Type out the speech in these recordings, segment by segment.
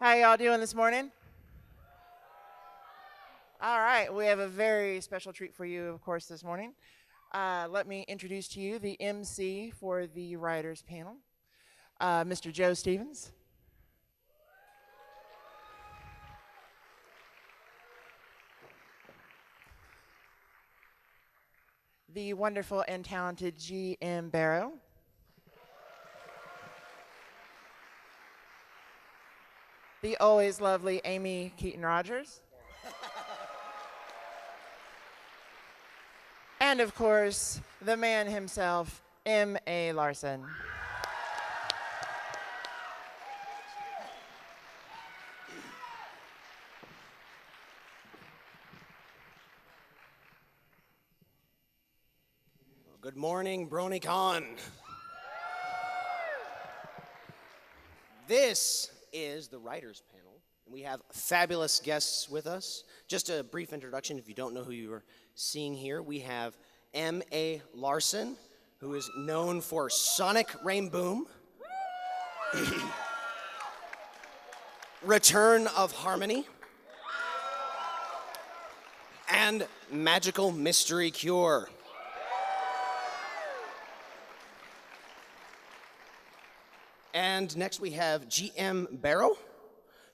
How y'all doing this morning? All right, we have a very special treat for you, of course, this morning. Let me introduce to you the MC for the writers panel, Mr. Joe Stevens. The wonderful and talented G.M. Barrow. The always lovely Amy Keaton-Rogers. And of course, the man himself, M.A. Larson. Good morning, BronyCon. This is the writers panel, and we have fabulous guests with us. Just a brief introduction if you don't know who you are seeing here. We have M.A. Larson, who is known for Sonic Rainboom, Return of Harmony, and Magical Mystery Cure. And next we have G.M. Barrow,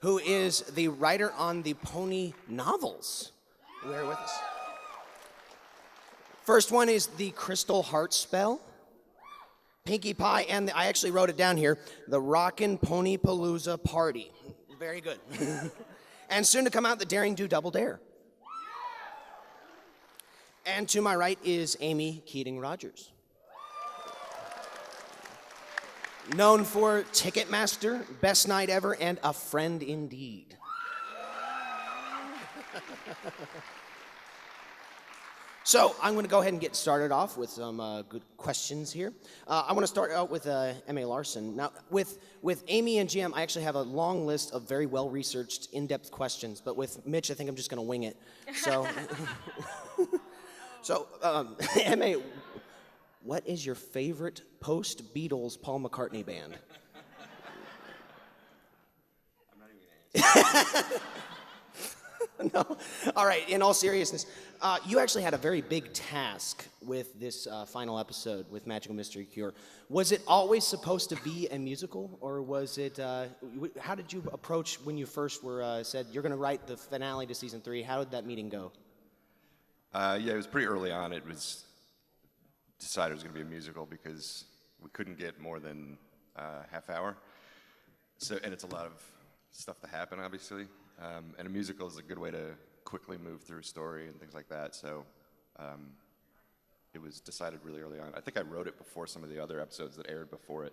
who is the writer on the Pony novels. We're with us. First one is the Crystal Heart Spell, Pinkie Pie, and I actually wrote it down here, the Rockin' Pony Palooza Party. Very good. And soon to come out, the Daring Do Double Dare. And to my right is Amy Keating-Rogers, known for Ticketmaster, Best Night Ever, and A Friend Indeed. So I'm going to go ahead and get started off with some good questions here. I want to start out with M.A. Larson. Now, with Amy and GM, I actually have a long list of very well-researched, in-depth questions, but with Mitch, I think I'm just going to wing it. So, M.A., what is your favorite post-Beatles Paul McCartney band? I'm not even going to answer. No. All right, in all seriousness, you actually had a very big task with this final episode with Magical Mystery Cure. Was it always supposed to be a musical, or was it, how did you approach when you first were said you're going to write the finale to season 3? How did that meeting go? Yeah, it was pretty early on. It was decided it was going to be a musical because we couldn't get more than a half hour. So, and it's a lot of stuff to happen, obviously. And a musical is a good way to quickly move through a story and things like that. So it was decided really early on. I think I wrote it before some of the other episodes that aired before it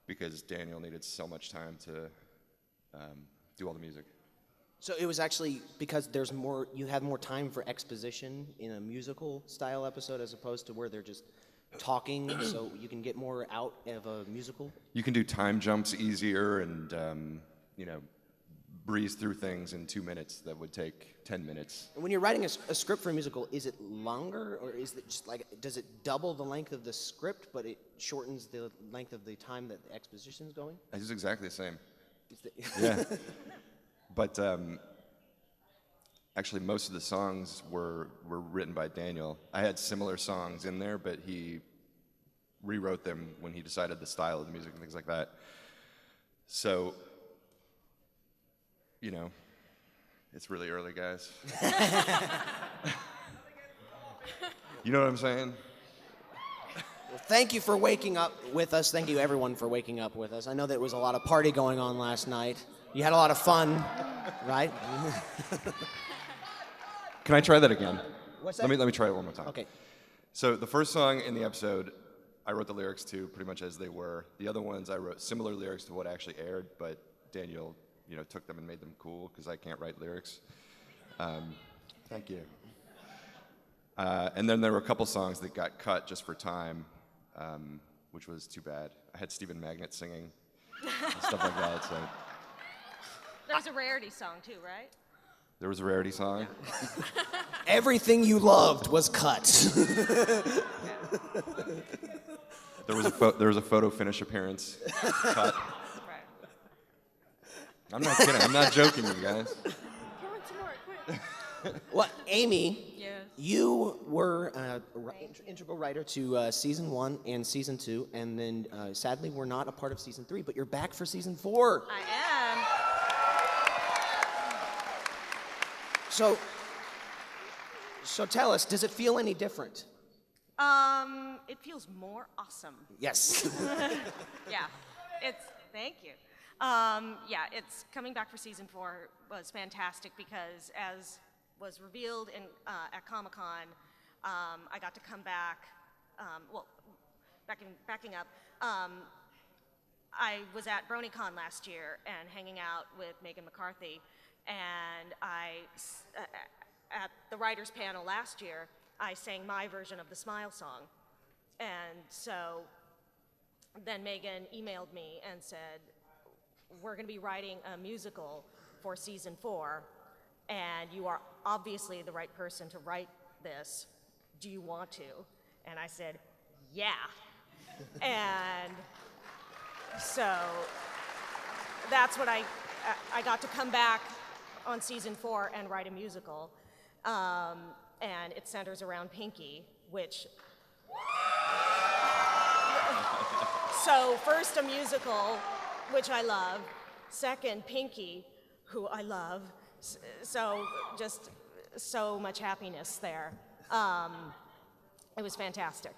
because Daniel needed so much time to do all the music. So it was actually because there's more, you have more time for exposition in a musical style episode as opposed to where they're just talking, so you can get more out of a musical? You can do time jumps easier and, breeze through things in 2 minutes that would take 10 minutes. And when you're writing a script for a musical, is it longer, or is it just like, does it double the length of the script, but it shortens the length of the time that the exposition's going? It's exactly the same. Yeah. But actually, most of the songs were written by Daniel. I had similar songs in there, but he rewrote them when he decided the style of the music and things like that. So, it's really early, guys. You know what I'm saying? Well, thank you for waking up with us. Thank you, everyone, for waking up with us. I know there was a lot of party going on last night. You had a lot of fun, right? Can I try that again? What's that? Let me try it one more time. Okay. So the first song in the episode, I wrote the lyrics to pretty much as they were. The other ones, I wrote similar lyrics to what actually aired, but Daniel, took them and made them cool because I can't write lyrics. Thank you. And then there were a couple songs that got cut just for time, which was too bad. I had Stephen Magnet singing and stuff like that. So There was a Rarity song too, right? there was a Rarity song. Everything you loved was cut. There was a photo finish appearance cut. Right. I'm not kidding. I'm not joking, you guys. Pour in some more, quick. Well, Amy, Yes. you were an integral writer to season 1 and season 2, and then sadly we're not a part of season 3, but you're back for season 4. I am. So tell us, does it feel any different? It feels more awesome. Yes. Yeah, thank you. Yeah, it's coming back for season 4 was fantastic because as was revealed at Comic-Con, I got to come back, backing up, I was at BronyCon last year and hanging out with Megan McCarthy, and at the writers panel last year, I sang my version of the Smile song. And so then Megan emailed me and said, we're going to be writing a musical for season 4, and you are obviously the right person to write this. Do you want to? And I said, yeah. And so that's what I got to come back on season 4 and write a musical. And it centers around Pinky, which... So first a musical, which I love. Second, Pinky, who I love. So just so much happiness there. It was fantastic.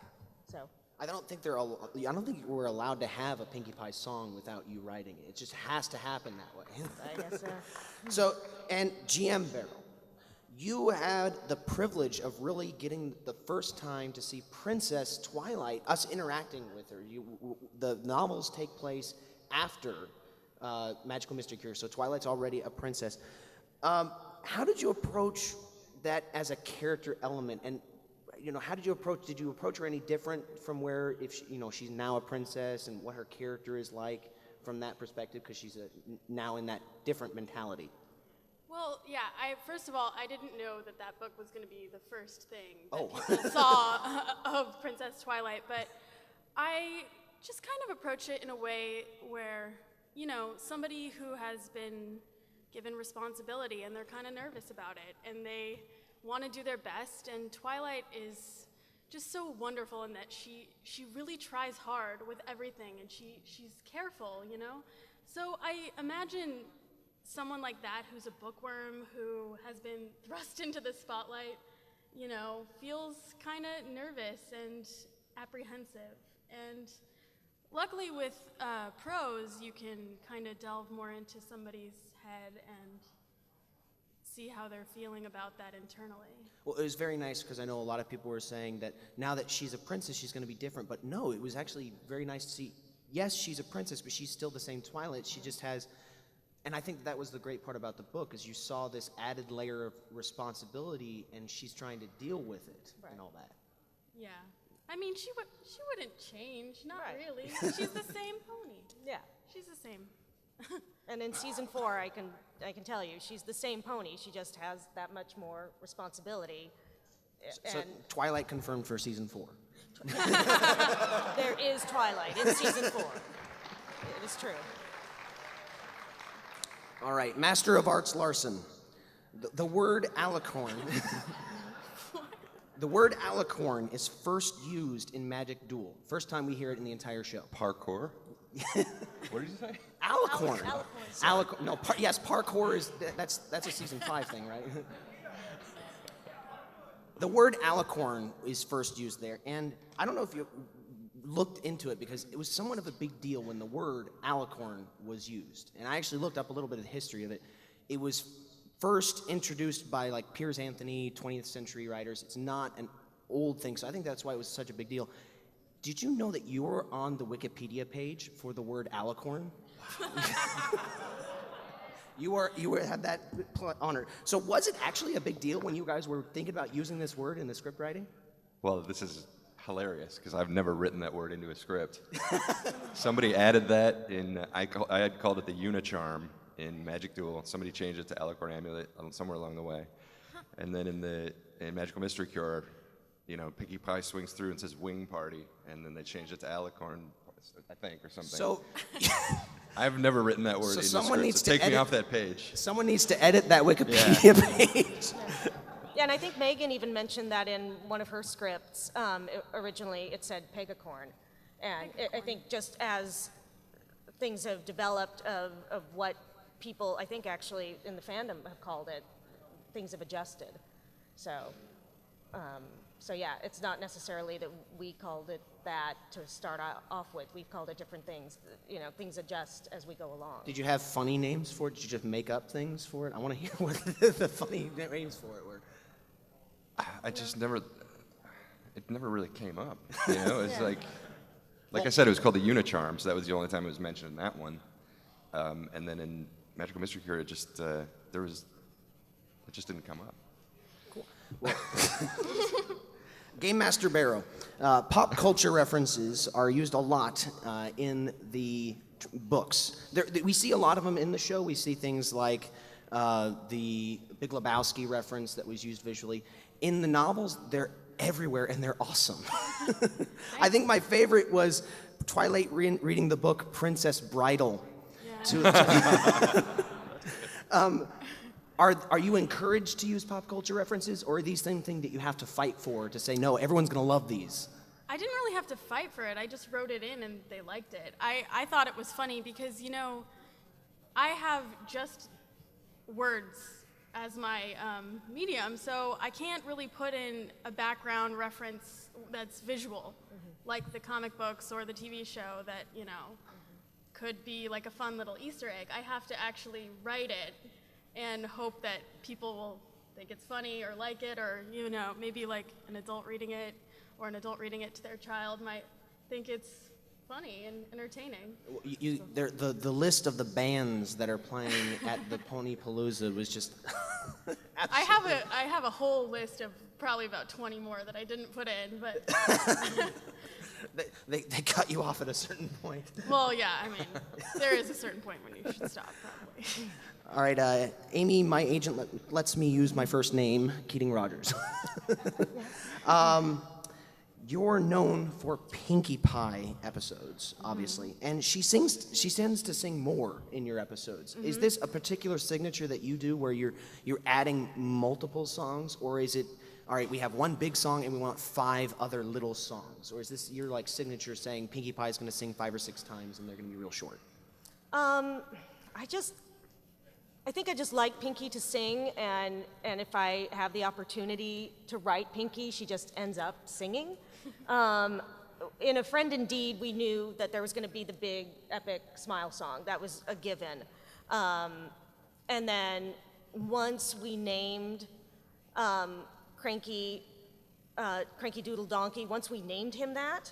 So. I don't think we're allowed to have a Pinkie Pie song without you writing it. It just has to happen that way. I guess. So, and GM Barrel, you had the privilege of really getting the first time to see Princess Twilight, us interacting with her. The novels take place after Magical Mystery Cure, so Twilight's already a princess. How did you approach that as a character element? And how did you approach her any different from where, if she's now a princess, and what her character is like from that perspective, because she's now in that different mentality? Well, yeah, first of all, I didn't know that book was going to be the first thing that Oh. people saw of Princess Twilight, but I just kind of approach it in a way where, somebody who has been given responsibility and they're kind of nervous about it and they want to do their best, and Twilight is just so wonderful in that she really tries hard with everything, and she's careful, So I imagine someone like that who's a bookworm, who has been thrust into the spotlight, feels kind of nervous and apprehensive. And luckily with prose, you can kind of delve more into somebody's head and see how they're feeling about that internally. Well, it was very nice, because I know a lot of people were saying that now that she's a princess, she's going to be different. But no, it was actually very nice to see, yes, she's a princess, but she's still the same Twilight. She just has... And I think that was the great part about the book, is you saw this added layer of responsibility, and she's trying to deal with it and all that. Yeah. I mean, she wouldn't change, not Right. really. She's the same pony. Yeah. She's the same. And in season 4, I can tell you, she's the same pony. She just has that much more responsibility. So And Twilight confirmed for season 4. there is Twilight in season 4. It is true. All right, Master of Arts Larson. The word alicorn. The word alicorn is first used in Magic Duel. First time we hear it in the entire show. Parkour? What did you say? Alicorn. Alicorn. Alicorn. No, yes, parkour is that's a season 5 thing, right? The word alicorn is first used there, and I don't know if you looked into it, because it was somewhat of a big deal when the word alicorn was used. And I actually looked up a little bit of the history of it. It was first introduced by like Piers Anthony, 20th century writers. It's not an old thing, so I think that's why it was such a big deal. Did you know that you were on the Wikipedia page for the word alicorn? You had that honor. So was it actually a big deal when you guys were thinking about using this word in the script writing? Well, this is hilarious, because I've never written that word into a script. Somebody added that in, I had called it the Unicharm in Magic Duel. Somebody changed it to Alicorn Amulet somewhere along the way. And then in Magical Mystery Cure, Pinkie Pie swings through and says Wing Party, and then they changed it to Alicorn, I think, or something. So, I've never written that word So in the someone script, needs so to take me edit- off that page. Someone needs to edit that Wikipedia page. Yeah, and I think Megan even mentioned that in one of her scripts. Originally, it said pegacorn. And I think just as things have developed of what people, I think actually in the fandom have called it, things have adjusted. So, so yeah, it's not necessarily that we called it that to start off with. We've called it different things. You know, things adjust as we go along. Did you have funny names for it? Did you just make up things for it? I want to hear what the funny names for it were. I just never, it never really came up. You know, it's like I said, it was called the Unicharm, so that was the only time it was mentioned in that one. And then in Magical Mystery Cure, it just it just didn't come up. Game Master Barrow. Pop culture references are used a lot in the books. We see a lot of them in the show. We see things like the Big Lebowski reference that was used visually. In the novels, they're everywhere and they're awesome. I think my favorite was Twilight reading the book Princess Bridal. Yeah. Are you encouraged to use pop culture references, or are these things that you have to fight for to say, no, everyone's going to love these? I didn't really have to fight for it. I just wrote it in and they liked it. I thought it was funny because, you know, I have just words as my medium, so I can't really put in a background reference that's visual, like the comic books or the TV show that, you know, could be like a fun little Easter egg. I have to actually write it and hope that people will think it's funny or like it, or, you know, maybe like an adult reading it or an adult reading it to their child might think it's funny and entertaining. The list of the bands that are playing at the Pony Palooza was just I have a whole list of probably about 20 more that I didn't put in, but they cut you off at a certain point. well, yeah, I mean, there is a certain point when you should stop, probably. All right, Amy, my agent lets me use my first name, Keating Rogers. You're known for Pinkie Pie episodes, obviously, and she tends to sing more in your episodes. Is this a particular signature that you do where you're adding multiple songs, or is it, all right, we have one big song and we want 5 other little songs, or is this your like signature saying Pinkie Pie is going to sing 5 or 6 times and they're going to be real short? I think I just like Pinkie to sing, and if I have the opportunity to write Pinkie, she just ends up singing. In A Friend Indeed, we knew that there was going to be the big, epic Smile song. That was a given. And then once we named Cranky Doodle Donkey, once we named him that,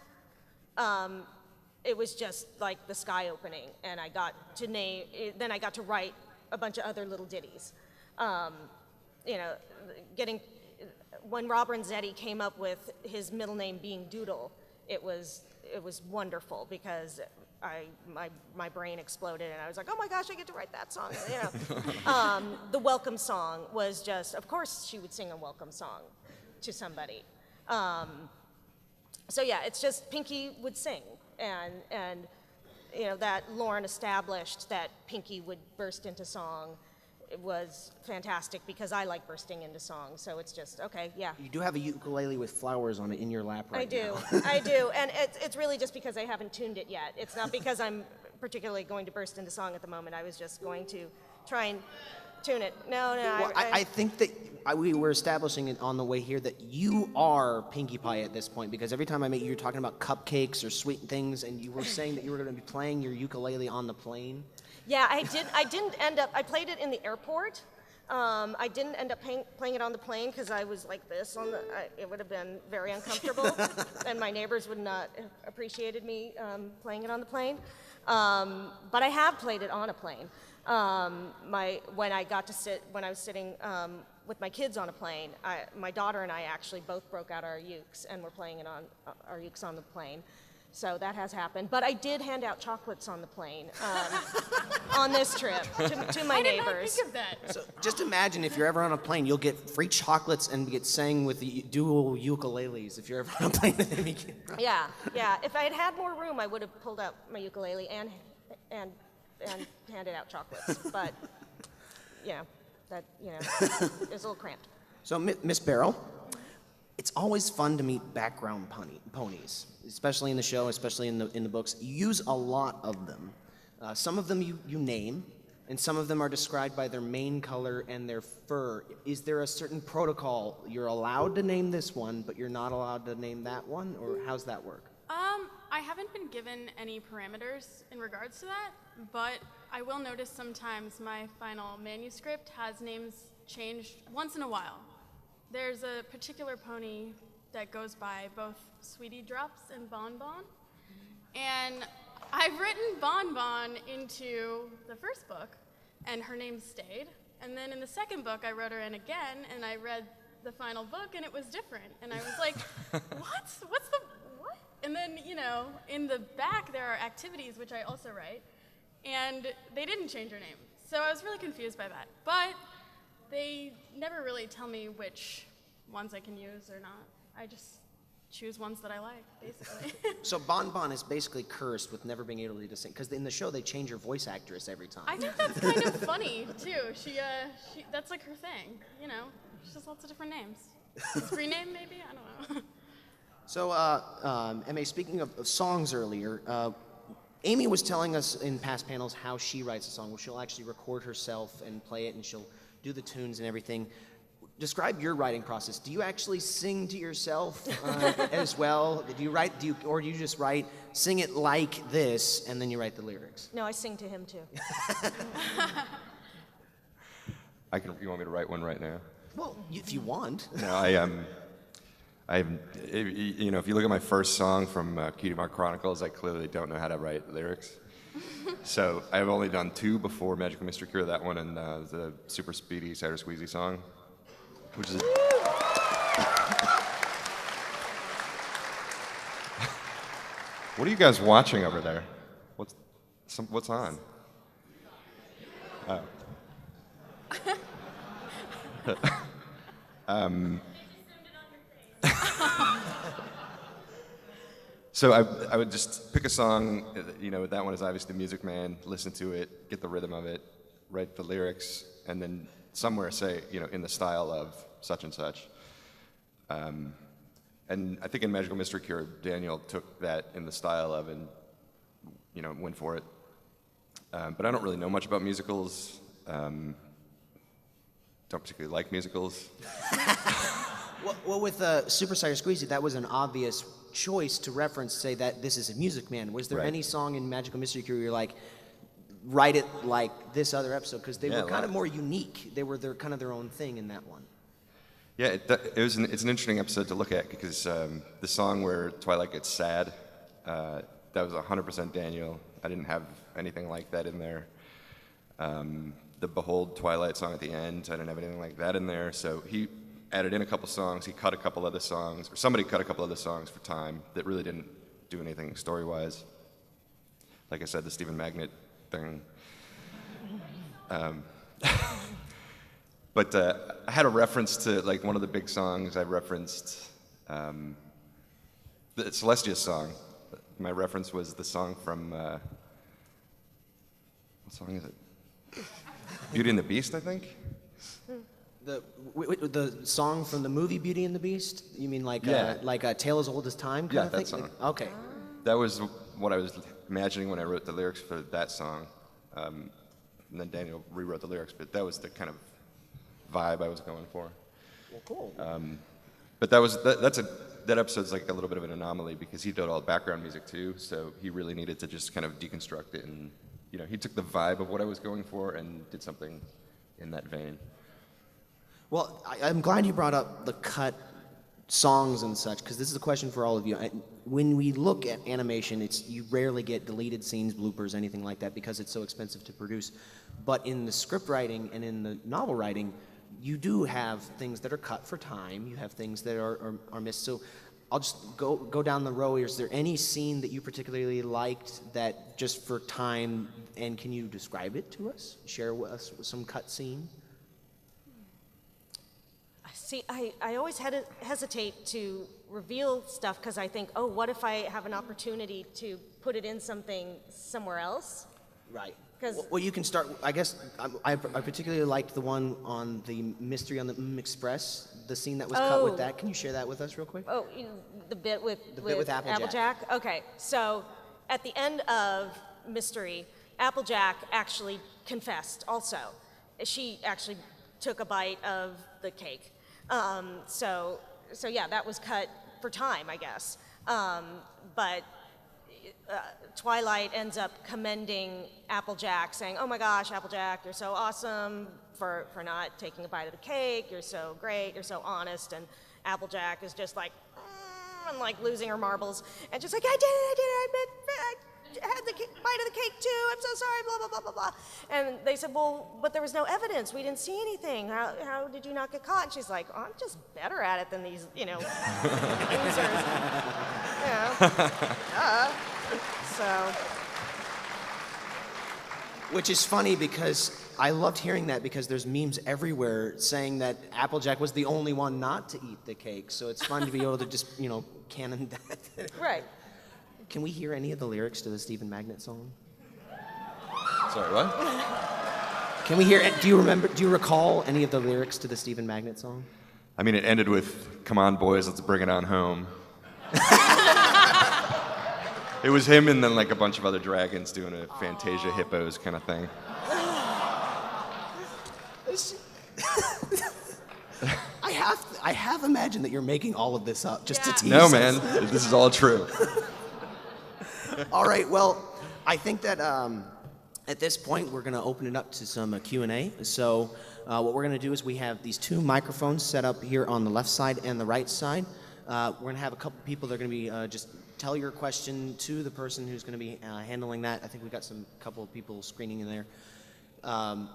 it was just like the sky opening, and I got to write a bunch of other little ditties. You know, when Rob Renzetti came up with his middle name being Doodle, it was wonderful because my brain exploded and I was like, oh my gosh, I get to write that song. You know, the welcome song was just, of course, she would sing a welcome song to somebody. So yeah, it's just Pinkie would sing, and you know, that Lauren established that Pinkie would burst into song. It was fantastic because I like bursting into song, so it's just, okay, yeah. You do have a ukulele with flowers on it in your lap right now. I do, and it's really just because I haven't tuned it yet. It's not because I'm particularly going to burst into song at the moment. I was just going to try and tune it. No. Well, I think that we were establishing it on the way here that you are Pinkie Pie at this point, because every time I meet you, you're talking about cupcakes or sweet things, and you were saying that you were going to be playing your ukulele on the plane. Yeah, I didn't end up. I played it in the airport. I didn't end up playing it on the plane because I was like this on the. It would have been very uncomfortable, and my neighbors would not have appreciated me playing it on the plane. But I have played it on a plane. When I was sitting with my kids on a plane, my daughter and I actually both broke out our ukes and were playing it on our ukes on the plane. So that has happened. But I did hand out chocolates on the plane on this trip to my I did neighbors. not think of that. So just imagine if you're ever on a plane, you'll get free chocolates and get sang with the dual ukuleles if you're ever on a plane. Yeah. If I had had more room, I would have pulled out my ukulele and and handed out chocolates. But, yeah, that, you know, it was a little cramped. So, Miss Barrow, it's always fun to meet background ponies, especially in the show, especially in the books. You use a lot of them. Some of them you name, and some of them are described by their mane color and their fur. Is there a certain protocol? You're allowed to name this one, but you're not allowed to name that one, or how's that work? I haven't been given any parameters in regards to that, but I will notice sometimes my final manuscript has names changed once in a while. There's a particular pony that goes by both Sweetie Drops and Bon Bon, and I've written Bon Bon into the first book, and her name stayed. And then in the second book, I wrote her in again, and I read the final book, and it was different. And I was like, what? What's the, what? And then, you know, in the back, there are activities, which I also write, and they didn't change her name. So I was really confused by that. But they never really tell me which ones I can use or not. I just choose ones that I like, basically. So Bon Bon is basically cursed with never being able to sing, because in the show they change her voice actress every time. I think that's kind of funny too. She that's like her thing, you know. She has lots of different names. Screen name maybe? I don't know. So, M.A., speaking of songs earlier, Amy was telling us in past panels how she writes a song, where she'll actually record herself and play it, and she'll do the tunes and everything. Describe your writing process. Do you actually sing to yourself as well? Or do you just write, sing it like this, and then you write the lyrics? No, I sing to him, too. You want me to write one right now? Well, if you want. No, you know, if you look at my first song from Cutie Mark Chronicles, I clearly don't know how to write lyrics. So I've only done 2 before Magical Mystery Cure, that one and the super speedy Cider Squeezy song, which is What are you guys watching over there? What's on? Oh. So I would just pick a song, you know, that one is obviously Music Man, listen to it, get the rhythm of it, write the lyrics, and then somewhere say, you know, in the style of such and such. And I think in Magical Mystery Cure, Daniel took that in the style of and, you know, went for it. But I don't really know much about musicals. Don't particularly like musicals. Well, with Super Cider Squeezy, that was an obvious choice to reference, say that this is a Music Man. Was there Right. any song in Magical Mystery Cure where you're like, write it like this other episode? Because they were kind of more unique. They were kind of their own thing in that one. Yeah, it's an interesting episode to look at because the song where Twilight gets sad, that was 100% Daniel. I didn't have anything like that in there. The Behold Twilight song at the end, I didn't have anything like that in there. So he added in a couple songs. He cut a couple other songs, or somebody cut a couple other songs for time that really didn't do anything story-wise. Like I said, the Stephen Magnet thing. But I had a reference to like one of the big songs. I referenced the Celestia's song. My reference was the song from what song is it? Beauty and the Beast, I think. The song from the movie Beauty and the Beast? You mean like Yeah. a Tale as Old as Time kind Yeah, of thing? that song. Okay. That was what I was imagining when I wrote the lyrics for that song. And then Daniel rewrote the lyrics, but that was the kind of vibe I was going for. Well, cool. But that episode's like a little bit of an anomaly because he did all the background music too, so he really needed to just kind of deconstruct it, and you know, he took the vibe of what I was going for and did something in that vein. Well, I'm glad you brought up the cut songs and such, because this is a question for all of you. When we look at animation, you rarely get deleted scenes, bloopers, anything like that, because it's so expensive to produce. But in the script writing and in the novel writing, you do have things that are cut for time. You have things that are missed. So I'll just go down the row. Is there any scene that you particularly liked that just for time, and can you describe it to us? Share with us some cut scene? See, I always hesitate to reveal stuff because I think, oh, what if I have an opportunity to put it in something somewhere else? Right. 'Cause- Well, you can start. I guess I particularly liked the one on the mystery on the Express. The scene that was cut with Oh. that. Can you share that with us real quick? Oh, the bit with bit with Applejack. Okay, so at the end of Mystery, Applejack actually confessed. Also, she actually took a bite of the cake. So yeah, that was cut for time, I guess. But Twilight ends up commending Applejack, saying, "Oh my gosh, Applejack, you're so awesome for not taking a bite of the cake. You're so great. You're so honest." And Applejack is just like, and like losing her marbles, and just like, "I did it. I had the bite of the cake too. I'm so sorry. Blah blah blah blah blah." And they said, "Well, but there was no evidence. We didn't see anything. How did you not get caught?" And she's like, "I'm just better at it than these, losers." So. Which is funny because I loved hearing that because there's memes everywhere saying that Applejack was the only one not to eat the cake. So it's fun to be able to just, canon that. Right. Can we hear any of the lyrics to the Stephen Magnet song? Sorry, what? Can we hear? Do you recall any of the lyrics to the Stephen Magnet song? I mean, it ended with, "Come on, boys, let's bring it on home." It was him and then like a bunch of other dragons doing a Fantasia Hippos kind of thing. I have imagined that you're making all of this up just to tease No, us. man, this is all true. All right, well, I think that at this point we're going to open it up to some Q&A. So what we're going to do is we have these two microphones set up here on the left side and the right side. We're going to have a couple people that are going to be just tell your question to the person who's going to be handling that. I think we got some couple of people screening in there.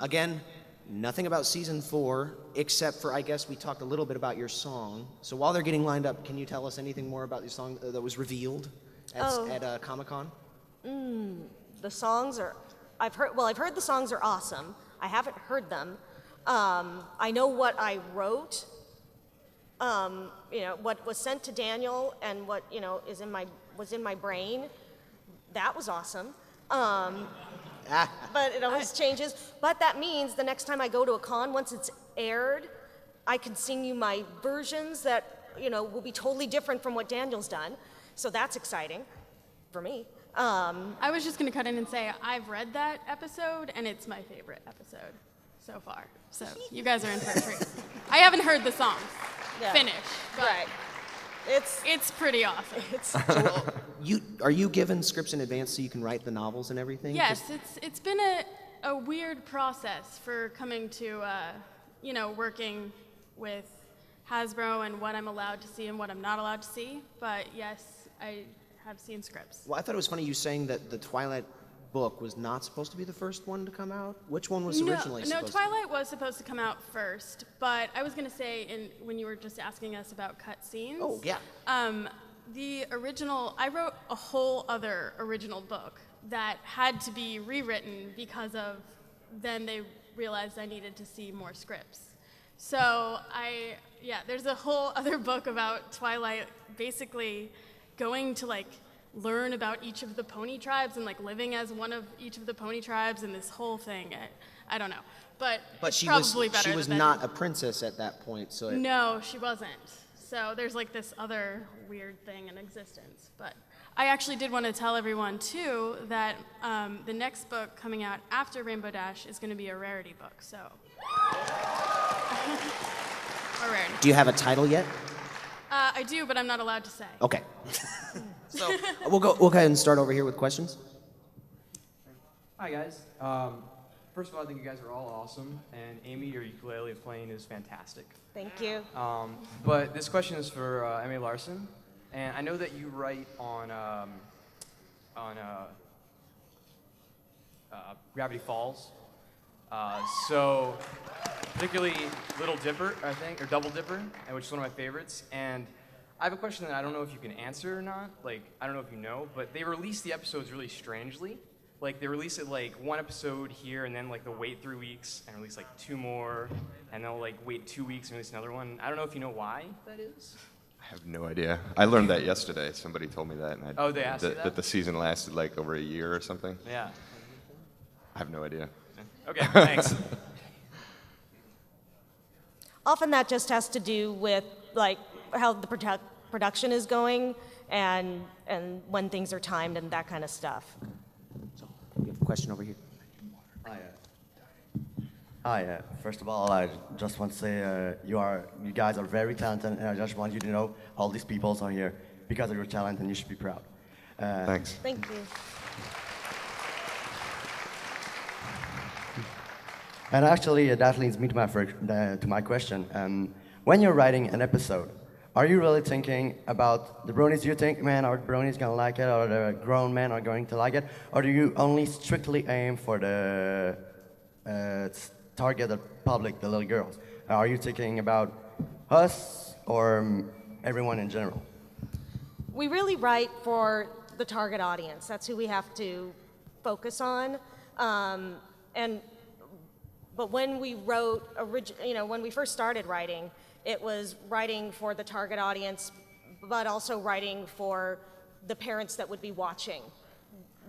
Again, nothing about season 4, except for, I guess, we talked a little bit about your song. So while they're getting lined up, can you tell us anything more about your song that was revealed at Comic-Con? The songs are, I've heard the songs are awesome. I haven't heard them. I know what I wrote, what was sent to Daniel and what, was in my brain. That was awesome. But it always changes. But that means the next time I go to a con, once it's aired, I can sing you my versions that, will be totally different from what Daniel's done. So that's exciting for me. I was just going to cut in and say I've read that episode, and it's my favorite episode so far. So you guys are in for a treat. I haven't heard the songs finished, but Right. it's pretty awesome. Are you given scripts in advance so you can write the novels and everything? Yes, it's been a weird process for coming to working with Hasbro and what I'm allowed to see and what I'm not allowed to see. But yes, I have seen scripts. Well, I thought it was funny you saying that the Twilight book was not supposed to be the first one to come out. Which one was originally supposed to? Twilight was supposed to come out first, but I was going to say, when you were just asking us about cut scenes. Oh, yeah. The original, I wrote a whole other original book that had to be rewritten because of, then they realized I needed to see more scripts. So there's a whole other book about Twilight basically going to learn about each of the pony tribes and living as one of each of the pony tribes and this whole thing. I don't know, but it's she probably was better. She was not a princess at that point, so no, she wasn't. So there's this other weird thing in existence. But I actually did want to tell everyone too that the next book coming out after Rainbow Dash is going to be a rarity book. So or rarity. Do you have a title yet? I do, but I'm not allowed to say. Okay. So we'll go ahead and start over here with questions. Hi guys. First of all, I think you guys are all awesome, and Amy, your ukulele playing is fantastic. Thank you. But this question is for Emmy Larson, and I know that you write on Gravity Falls. So particularly Little Dipper, I think, or Double Dipper, which is one of my favorites. And I have a question that I don't know if you can answer or not. I don't know if you know, but they release the episodes really strangely. They release it one episode here, and then they'll wait 3 weeks and release 2 more, and they'll wait 2 weeks and release another one. I don't know if you know why that is. I have no idea. I learned that yesterday. Somebody told me that. And Oh, they asked you that? That the season lasted over a year or something. Yeah. I have no idea. Okay, thanks. Often that just has to do with like how the production is going and when things are timed and that kind of stuff. So, you have a question over here. Hi. First of all, I just want to say you guys are very talented, and I just want you to know all these people are here because of your talent, and you should be proud. Thanks. Thank you. And actually, that leads me to my question. When you're writing an episode, are you really thinking about the bronies? Do you think, man, are the bronies gonna like it, or the grown men are going to like it, or do you only strictly aim for the targeted public, the little girls? Are you thinking about us or everyone in general? We really write for the target audience. That's who we have to focus on. But when we wrote, when we first started writing, it was writing for the target audience, but also writing for the parents that would be watching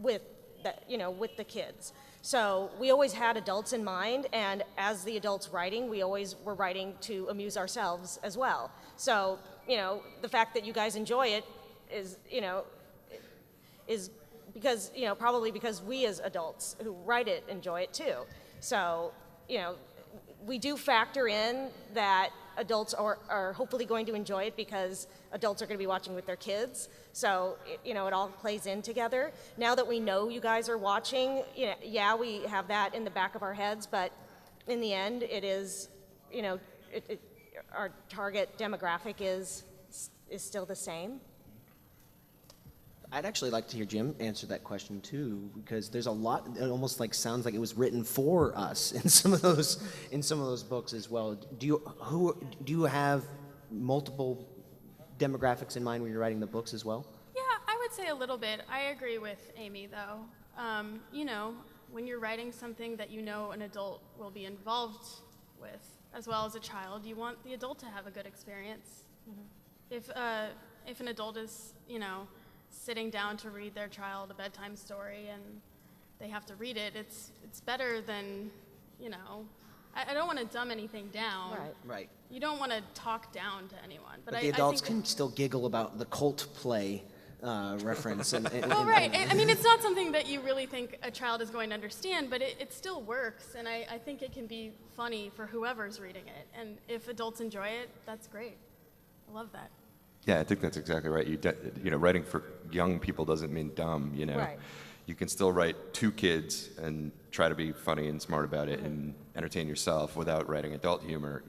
with the kids. So we always had adults in mind, and as the adults writing, we always were writing to amuse ourselves as well. So, the fact that you guys enjoy it is because, probably because we as adults who write it enjoy it too. So, we do factor in that adults are hopefully going to enjoy it because adults are going to be watching with their kids. So, it all plays in together. Now that we know you guys are watching, yeah, we have that in the back of our heads, but in the end, it is, our target demographic is still the same. I'd actually like to hear Jim answer that question too, because there's a lot. It almost sounds like it was written for us in some of those books as well. Do you have multiple demographics in mind when you're writing the books as well? Yeah, I would say a little bit. I agree with Amy though. When you're writing something that an adult will be involved with, as well as a child, you want the adult to have a good experience. Mm-hmm. If an adult is, sitting down to read their child a bedtime story and they have to read it, it's better than, I don't want to dumb anything down. Right. You don't want to talk down to anyone. But the adults can still giggle about the cult play reference. Well, right. I mean, it's not something that you really think a child is going to understand, but it still works, and I think it can be funny for whoever's reading it. And if adults enjoy it, that's great. I love that. Yeah, I think that's exactly right. Writing for young people doesn't mean dumb, Right. You can still write to kids and try to be funny and smart about it and entertain yourself without writing adult humor,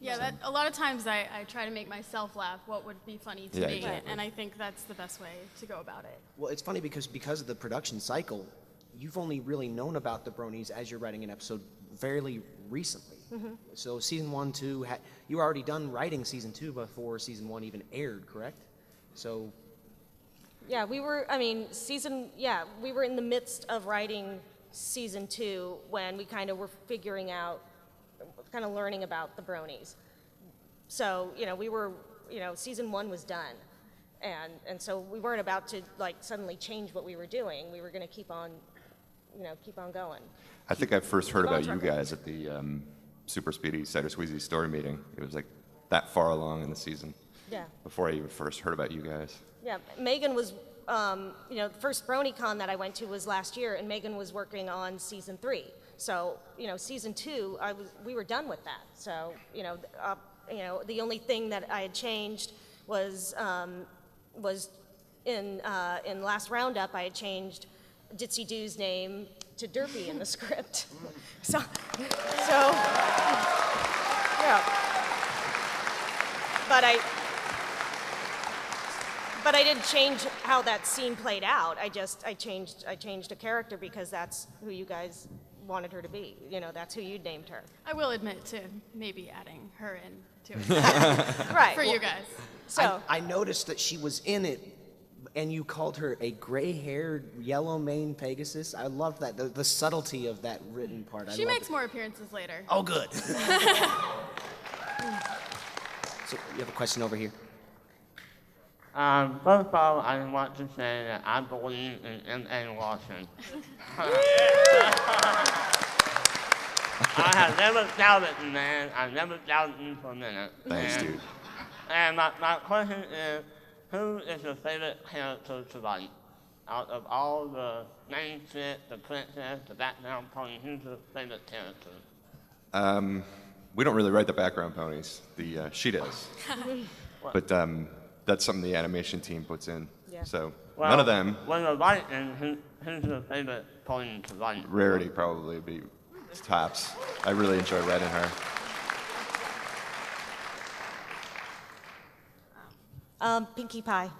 Yeah, a lot of times I try to make myself laugh what would be funny to me, exactly. and I think that's the best way to go about it. Well, it's funny because of the production cycle, you've only really known about the Bronies as you're writing an episode fairly recently. Mm-hmm. So season 1, 2, you were already done writing season 2 before season 1 even aired, correct? So. Yeah, we were in the midst of writing season 2 when we kind of were figuring out, kind of learning about the Bronies. So, we were, season 1 was done. And so we weren't about to suddenly change what we were doing. We were going to keep on going. I think I first heard about you guys at the Super Speedy Cider Squeezy story meeting. It was that far along in the season. Yeah. Before I even first heard about you guys. Yeah, Megan was, the first BronyCon that I went to was last year, and Megan was working on season 3. So, season 2, we were done with that. So, the only thing that I had changed was in last roundup I had changed Ditsy Doo's name to Derpy in the script. So yeah. But I didn't change how that scene played out. I changed a character because that's who you guys wanted her to be. That's who you named her. I will admit to maybe adding her in to it. Right. For you guys. So I noticed that she was in it, and you called her a gray-haired, yellow-maned Pegasus. I loved that, the subtlety of that written part. She makes more appearances later. Oh, good. So you have a question over here. First of all, I want to say that I believe in M.A. Lawson. I have never doubted the man. I've never doubted him for a minute. Thanks, dude. And my question is, who is your favorite character to write? Out of all the main shit, the princess, the background pony, who's your favorite character? We don't really write the background ponies. She does. But that's something the animation team puts in. Yeah. So Well, none of them. When you're writing, who's your favorite pony to write? Rarity probably would be tops. I really enjoy writing her. Pinkie Pie.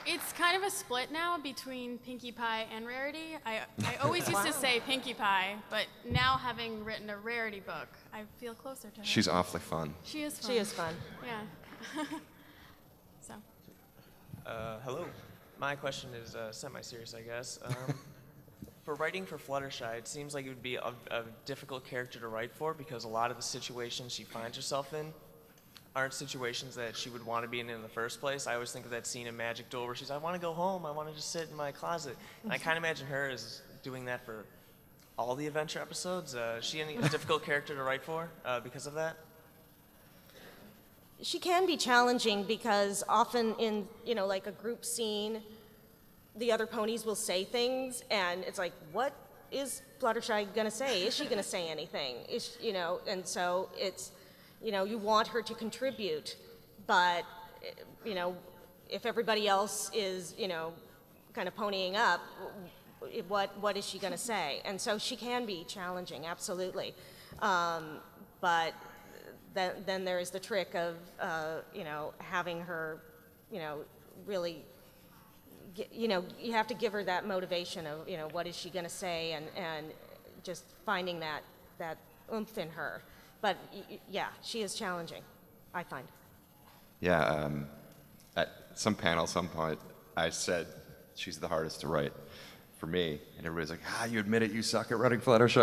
It's kind of a split now between Pinkie Pie and Rarity. I always used to say Pinkie Pie, but now having written a Rarity book, I feel closer to her. She's awfully fun. She is fun. She is fun. Yeah. So. Hello. My question is semi-serious, I guess. For writing for Fluttershy, it seems like it would be a difficult character to write for because a lot of the situations she finds herself in aren't situations that she would want to be in the first place. I always think of that scene in Magic Duel where she's, I want to go home, I want to just sit in my closet. And I kind of imagine her as doing that for all the adventure episodes. Is she a difficult character to write for because of that? She can be challenging because often in, like a group scene, the other ponies will say things, and it's like, what is Fluttershy gonna say? Is she gonna say anything? And so it's, you want her to contribute, but, if everybody else is, kind of ponying up, what is she gonna say? And so she can be challenging, absolutely. But then there is the trick of, having her, really, you have to give her that motivation of, what is she going to say, and just finding that oomph in her. But yeah, she is challenging, I find. Yeah, at some panel, some point, I said she's the hardest to write for me, and everybody's like, you admit it, you suck at writing Fluttershy.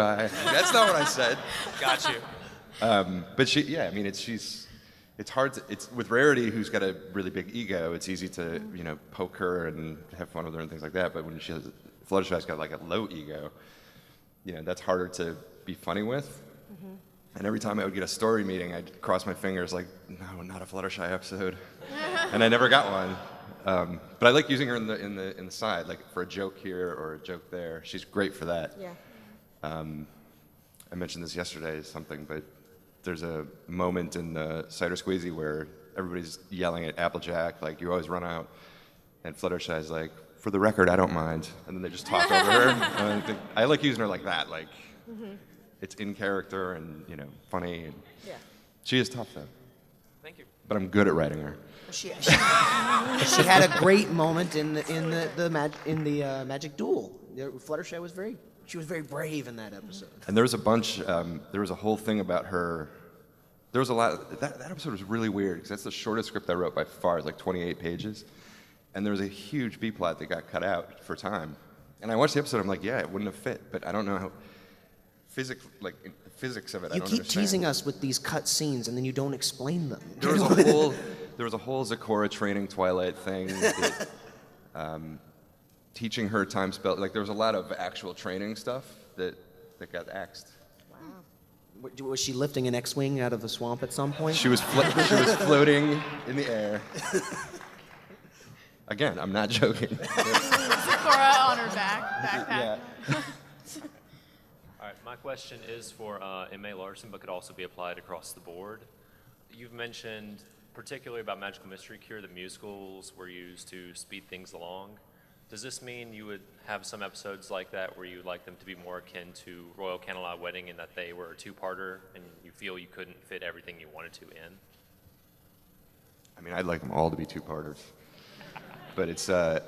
That's not what I said. Got you. But it's hard to, with Rarity, who's got a really big ego, it's easy to, poke her and have fun with her and things like that. But when Fluttershy's got like a low ego, that's harder to be funny with. Mm-hmm. And every time I would get a story meeting, I'd cross my fingers like, no, not a Fluttershy episode. And I never got one. But I like using her in the side, like for a joke here or a joke there. She's great for that. Yeah. I mentioned this yesterday or something, but there's a moment in Cider Squeezy where everybody's yelling at Applejack, like, you always run out. And Fluttershy's like, for the record, I don't mind. And then they just talk over her. And I like using her like that. Like, it's in character and, funny. And Yeah. she is tough, though. Thank you. But I'm good at writing her. She had a great moment in the Magic Duel. Fluttershy was very brave in that episode. And there was a bunch, there was a whole thing about her. There was a lot, that episode was really weird because that's the shortest script I wrote by far. It's like 28 pages. And there was a huge B-plot that got cut out for time. And I watched the episode, I'm like, yeah, it wouldn't have fit, but I don't know how, the physics of it, I You don't keep understand. teasing us with these cut scenes and then you don't explain them. There was a whole Zecora training Twilight thing. That, teaching her time spell, like there was a lot of actual training stuff that got axed. Wow. Was she lifting an X-wing out of the swamp at some point? She was floating in the air. Again, I'm not joking. Zecora on her backpack. Yeah. All right, my question is for M.A. Larson, but could also be applied across the board. You've mentioned particularly about Magical Mystery Cure that musicals were used to speed things along. Does this mean you would have some episodes like that where you would like them to be more akin to Royal Camelot Wedding in that they were a two-parter and you feel you couldn't fit everything you wanted to in? I mean, I'd like them all to be two-parters. But it's, we're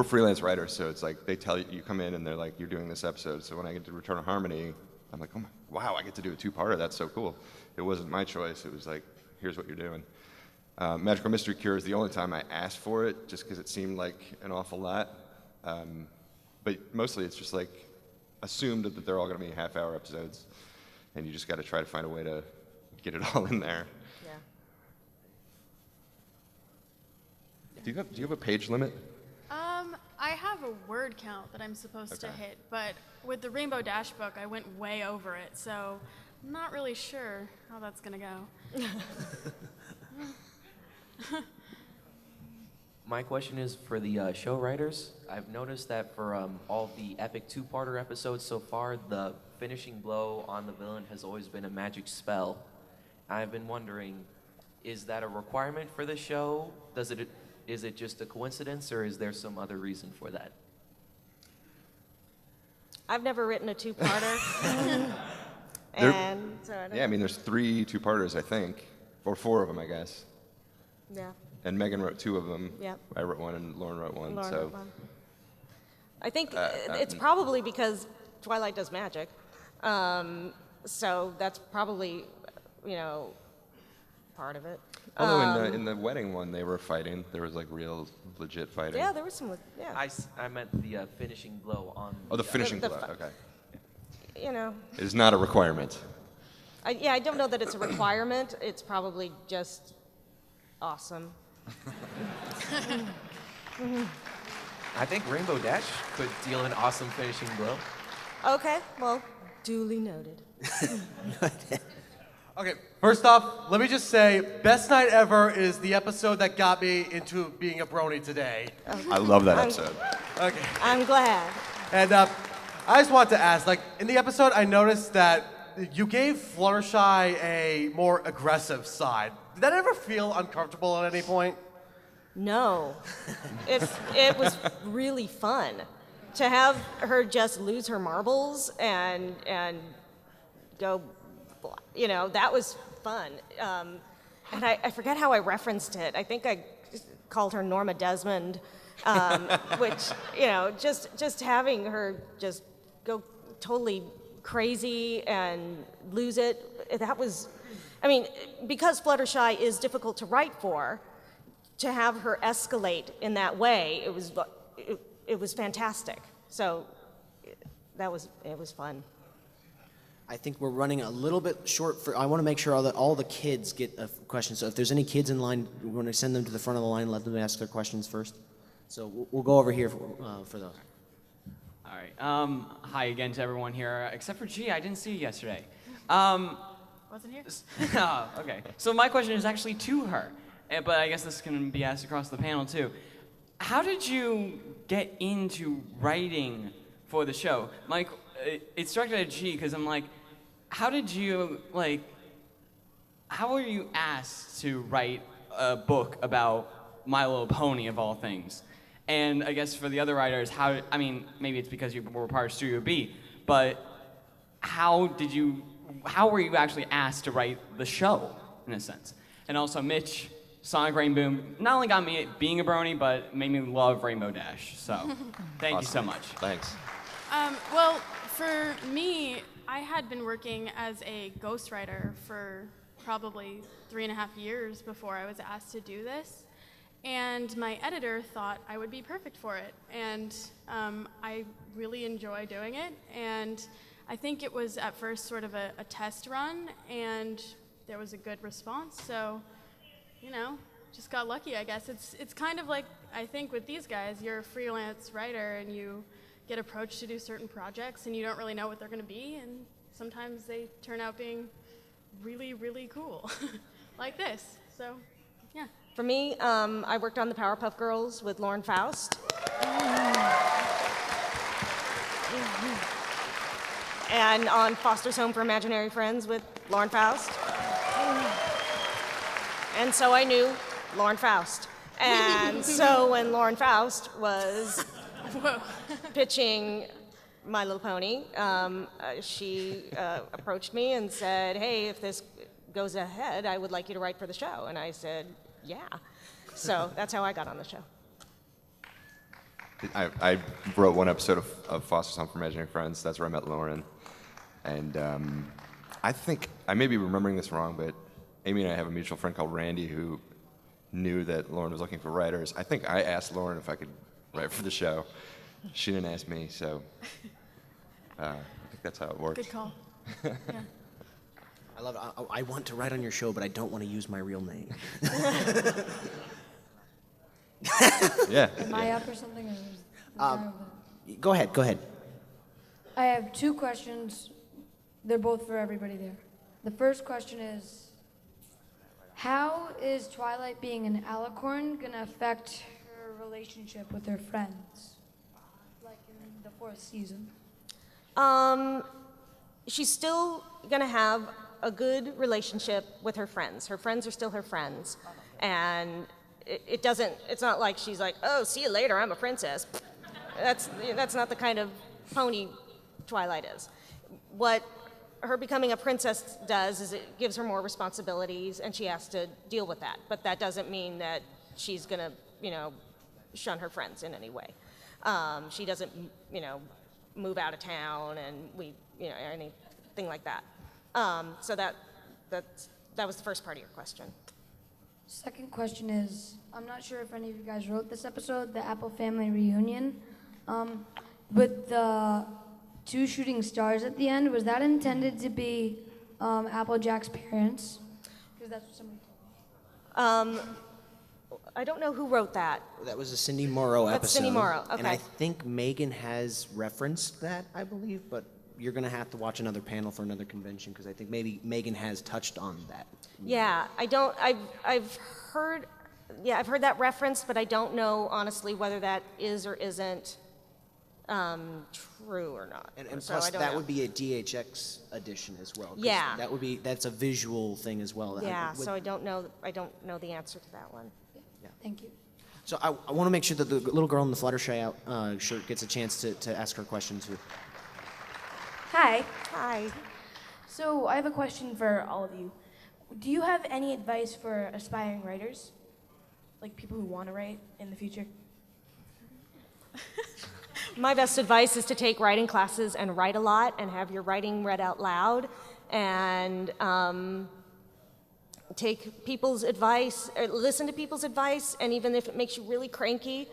freelance writers, so it's like they tell you, you come in and they're like, you're doing this episode. So when I get to Return of Harmony, I'm like, wow, I get to do a two-parter. That's so cool. It wasn't my choice. It was like, here's what you're doing. Magical Mystery Cure is the only time I asked for it, just because it seemed like an awful lot. But mostly it's just like assumed that they're all going to be half-hour episodes, and you just got to try to find a way to get it all in there. Yeah. Do you have a page limit? I have a word count that I'm supposed to hit, but with the Rainbow Dash book, I went way over it, so I'm not really sure how that's gonna go. My question is for the show writers. I've noticed that for all the epic two-parter episodes so far, the finishing blow on the villain has always been a magic spell. I've been wondering, is that a requirement for the show? Is it just a coincidence, or is there some other reason for that? I've never written a two-parter. There- And so I don't Yeah, I mean, there's 3 two-parters, I think, or 4 of them, I guess. Yeah. And Megan wrote 2 of them. Yep. I wrote 1, and Lauren wrote 1. Lauren so wrote one. I think it's probably because Twilight does magic. So that's probably, part of it. although in the wedding one, they were fighting. There was like real, legit fighting. Yeah, there was some, yeah. I meant the finishing blow on. Oh, the finishing the blow. fi- Okay. It It is not a requirement. I don't know that it's a requirement. It's probably just awesome. I think Rainbow Dash could deal an awesome finishing blow. Okay, well, duly noted. Okay, first off, let me just say, best night ever is the episode that got me into being a brony today. I love that episode. Okay. I'm glad. And I just want to ask, like, in the episode, I noticed that you gave Fluttershy a more aggressive side. Did that ever feel uncomfortable at any point? No. It was really fun to have her just lose her marbles and go, that was fun. And I forget how I referenced it. I think I called her Norma Desmond, which, just having her just go totally crazy and lose it, that was, because Fluttershy is difficult to write for, to have her escalate in that way, it was fantastic. So it was fun. I think we're running a little bit short I want to make sure all the kids get a question. So if there's any kids in line, we want to send them to the front of the line, let them ask their questions first. So we'll go over here for those. All right. Hi again to everyone here, except for G. I didn't see you yesterday. Wasn't here? Oh, okay. So my question is actually to her, but I guess this can be asked across the panel too. How did you get into writing for the show? Mike, it's directed at G because I'm like, how were you asked to write a book about My Little Pony of all things? And I guess for the other writers, maybe it's because you were part of Studio B, but how were you actually asked to write the show, in a sense? And also, Mitch, Sonic Rain Boom not only got me being a brony, but made me love Rainbow Dash. So, thank you so much. Thanks. Well, for me, I had been working as a ghostwriter for probably 3.5 years before I was asked to do this. And my editor thought I would be perfect for it. And I really enjoy doing it. And I think it was at first sort of a test run, and there was a good response. So, just got lucky, I guess. It's kind of like, I think with these guys, you're a freelance writer and you get approached to do certain projects and you don't really know what they're going to be, and sometimes they turn out being really, really cool, like this. So, yeah. For me, I worked on the Powerpuff Girls with Lauren Faust. And on Foster's Home for Imaginary Friends with Lauren Faust. And so I knew Lauren Faust. And so when Lauren Faust was pitching My Little Pony, she approached me and said, hey, if this goes ahead, I would like you to write for the show. And I said, yeah. So that's how I got on the show. I wrote one episode of Foster's Home for Imaginary Friends. That's where I met Lauren. And I think, I may be remembering this wrong, but Amy and I have a mutual friend called Randy who knew that Lauren was looking for writers. I think I asked Lauren if I could write for the show. She didn't ask me, so I think that's how it worked. Good call. Yeah. I love it. I want to write on your show, but I don't want to use my real name. Yeah. Am I up or something? Or is the guy over there? Go ahead. I have two questions. They're both for everybody there. The first question is, how is Twilight being an alicorn going to affect her relationship with her friends? Like in the 4th season. She's still gonna have a good relationship with her friends. Her friends are still her friends. And it's not like she's like, oh, see you later, I'm a princess. That's not the kind of pony Twilight is. What her becoming a princess does is it gives her more responsibilities and she has to deal with that. But that doesn't mean that she's gonna, shun her friends in any way. She doesn't, move out of town and anything like that. So that was the first part of your question. Second question is, I'm not sure if any of you guys wrote this episode, the Apple family reunion. With the 2 shooting stars at the end, was that intended to be Applejack's parents? Because that's what somebody told me. I don't know who wrote that. That was a Cindy Morrow episode. That's Cindy Morrow, okay. And I think Megan has referenced that, I believe, but you're going to have to watch another panel for another convention because I think maybe Megan has touched on that. Yeah, I've heard that referenced, but I don't know honestly whether that is or isn't true or not. And so plus, I don't that know. would be a DHX edition as well. 'cause Yeah. that's a visual thing as well. Yeah, so I don't know the answer to that one. Thank you. So I want to make sure that the little girl in the Fluttershy shirt gets a chance to ask her question too. Hi. Hi. So I have a question for all of you. Do you have any advice for aspiring writers? Like people who want to write in the future? My best advice is to take writing classes and write a lot and have your writing read out loud and take people's advice, or listen to people's advice, and even if it makes you really cranky,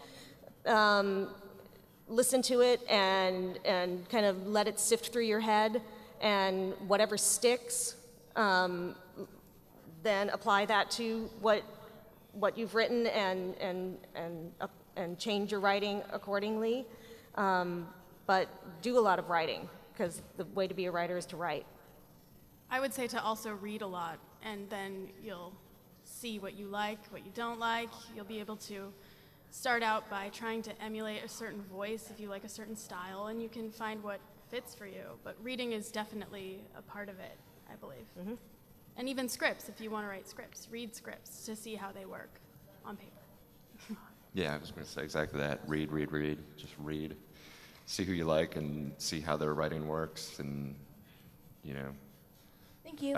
listen to it and kind of let it sift through your head, and whatever sticks, then apply that to what you've written and change your writing accordingly. But do a lot of writing, because the way to be a writer is to write. I would say to also read a lot, and then you'll see what you like, what you don't like. You'll be able to start out by trying to emulate a certain voice if you like a certain style, and you can find what fits for you. But reading is definitely a part of it, I believe. Mm-hmm. And even scripts, if you want to write scripts. Read scripts to see how they work on paper. Yeah, I was going to say exactly that. Read. Just read. See who you like and see how their writing works. And, Thank you.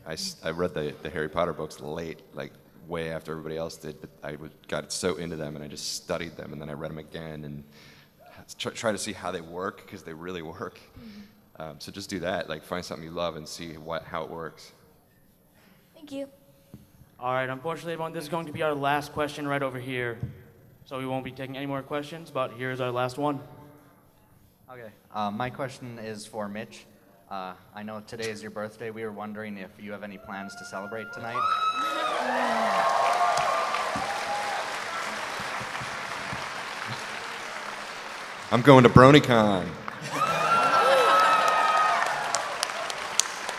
I read the Harry Potter books late, like way after everybody else did, but I got so into them and I just studied them and then I read them again and try to see how they work because they really work. Mm-hmm. So just do that, like find something you love and see how it works. Thank you. All right, unfortunately, everyone, this is going to be our last question right over here. So we won't be taking any more questions, but here's our last one. Okay, my question is for Mitch. I know today is your birthday. We were wondering if you have any plans to celebrate tonight. I'm going to BronyCon.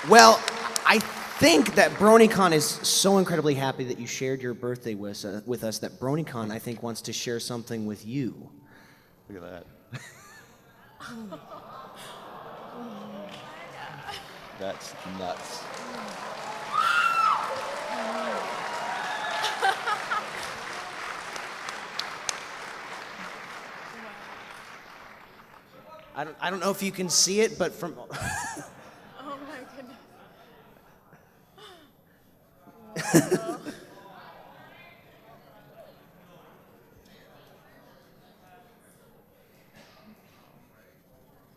Well, I think that BronyCon is so incredibly happy that you shared your birthday with us that BronyCon, I think, wants to share something with you. Look at that. That's nuts. I don't know if you can see it, but from Oh my goodness.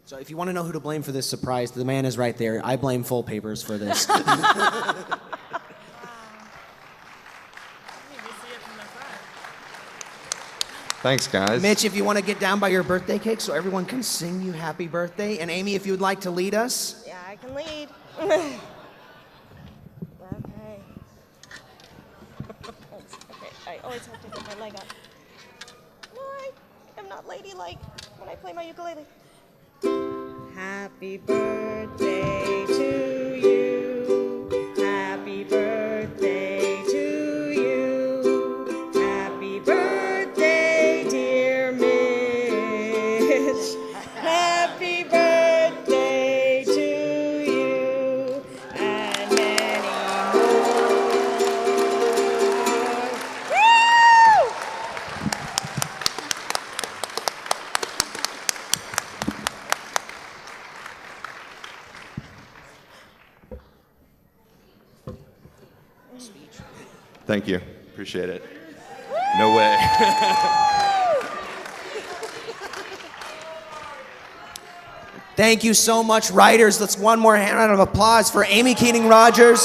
So if you want to know who to blame for this surprise, the man is right there. I blame Full Papers for this. Thanks, guys. Mitch, if you want to get down by your birthday cake so everyone can sing you happy birthday. And Amy, if you would like to lead us. Yeah, I can lead. always have to get my leg up. No, I am not ladylike when I play my ukulele. Happy birthday to you. Happy birthday to you. Happy birthday, dear Mitch. Happy birthday to you. And many more. Woo! Thank you. Appreciate it. No way. Thank you so much, writers. Let's one more round of applause for Amy Keating-Rogers,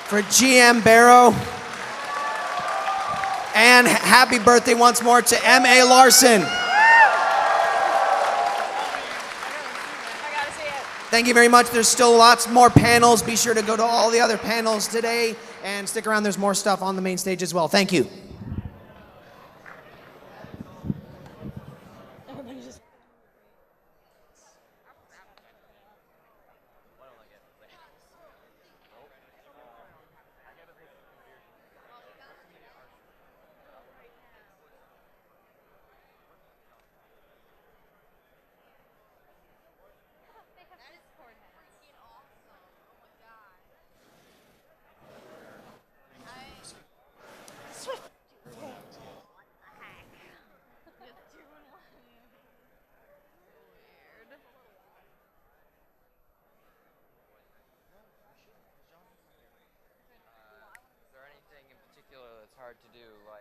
for GM Barrow, and happy birthday once more to M.A. Larson. Thank you very much. There's still lots more panels. Be sure to go to all the other panels today and stick around. There's more stuff on the main stage as well. Thank you. Is there anything in particular that's hard to do, like